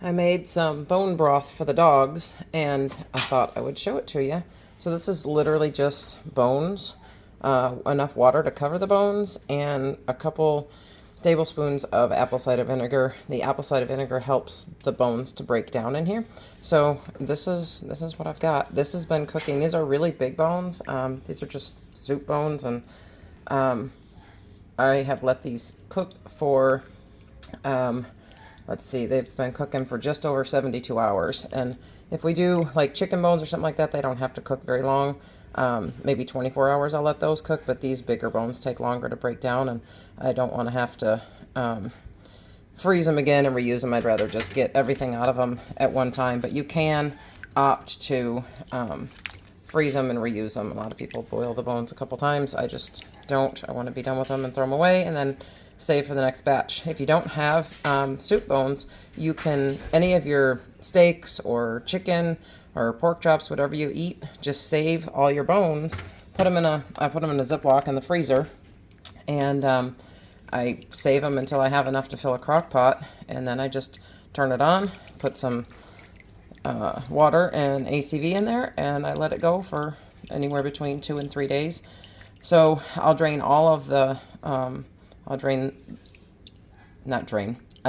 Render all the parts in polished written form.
I made some bone broth for the dogs, and I thought I would show it to you. So this is literally just bones, enough water to cover the bones, and a couple tablespoons of apple cider vinegar. The apple cider vinegar helps the bones to break down in here. So this is what I've got. This has been cooking. These are really big bones. These are just soup bones, and I have let these cook for let's see, they've been cooking for just over 72 hours. And if we do like chicken bones or something like that, they don't have to cook very long. Maybe 24 hours I'll let those cook, but these bigger bones take longer to break down, and I don't want to have to freeze them again and reuse them. I'd rather just get everything out of them at one time, but you can opt to freeze them and reuse them. A lot of people boil the bones a couple times. I just don't. I want to be done with them and throw them away and then save for the next batch. If you don't have soup bones, you can, any of your steaks or chicken or pork chops, whatever you eat, just save all your bones, I put them in a Ziploc in the freezer, and I save them until I have enough to fill a crock pot, and then I just turn it on, put some water and ACV in there, and I let it go for anywhere between 2 and 3 days. So I'll drain all of the, I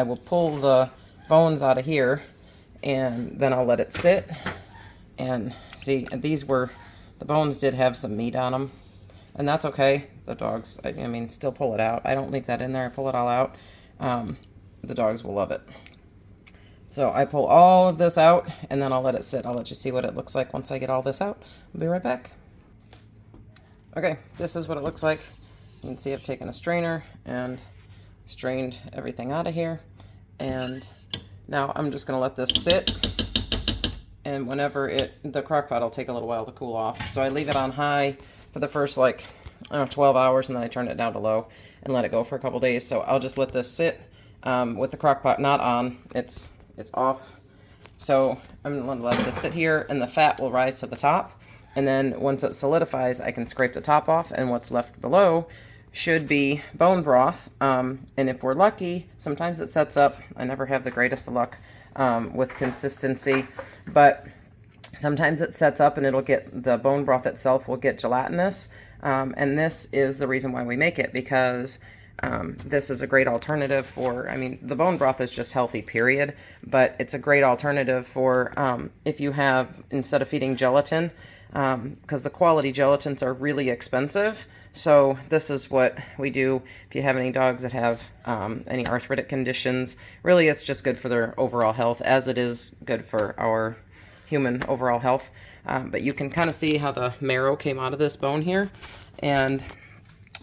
will pull the bones out of here, and then I'll let it sit. And see, the bones did have some meat on them, and that's okay. The dogs, I mean, still pull it out. I don't leave that in there. I pull it all out. The dogs will love it. So I pull all of this out, and then I'll let it sit. I'll let you see what it looks like once I get all this out. I'll be right back. Okay, this is what it looks like. You can see I've taken a strainer and strained everything out of here. And now I'm just going to let this sit. And whenever the crock pot will take a little while to cool off. So I leave it on high for the first 12 hours, and then I turn it down to low and let it go for a couple days. So I'll just let this sit with the crock pot not on. It's off. So I'm going to let this sit here, and the fat will rise to the top. And then once it solidifies, I can scrape the top off, and what's left below should be bone broth. And if we're lucky, sometimes it sets up. I never have the greatest of luck with consistency, but sometimes it sets up and the bone broth itself will get gelatinous. And this is the reason why we make it, because this is a great alternative for, the bone broth is just healthy, period, but it's a great alternative for if you have, instead of feeding gelatin, because the quality gelatins are really expensive. So this is what we do if you have any dogs that have any arthritic conditions. Really, it's just good for their overall health, as it is good for our human overall health. But you can kind of see how the marrow came out of this bone here. And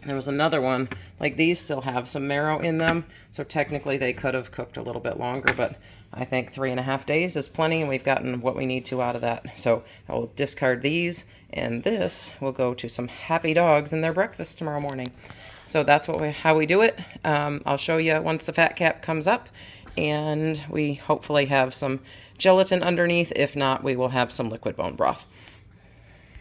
there was another one, like these still have some marrow in them. So technically they could have cooked a little bit longer, but I think 3.5 days is plenty, and we've gotten what we need to out of that. So I will discard these, and this will go to some happy dogs in their breakfast tomorrow morning. So that's how we do it. I'll show you once the fat cap comes up, and we hopefully have some gelatin underneath. If not, we will have some liquid bone broth.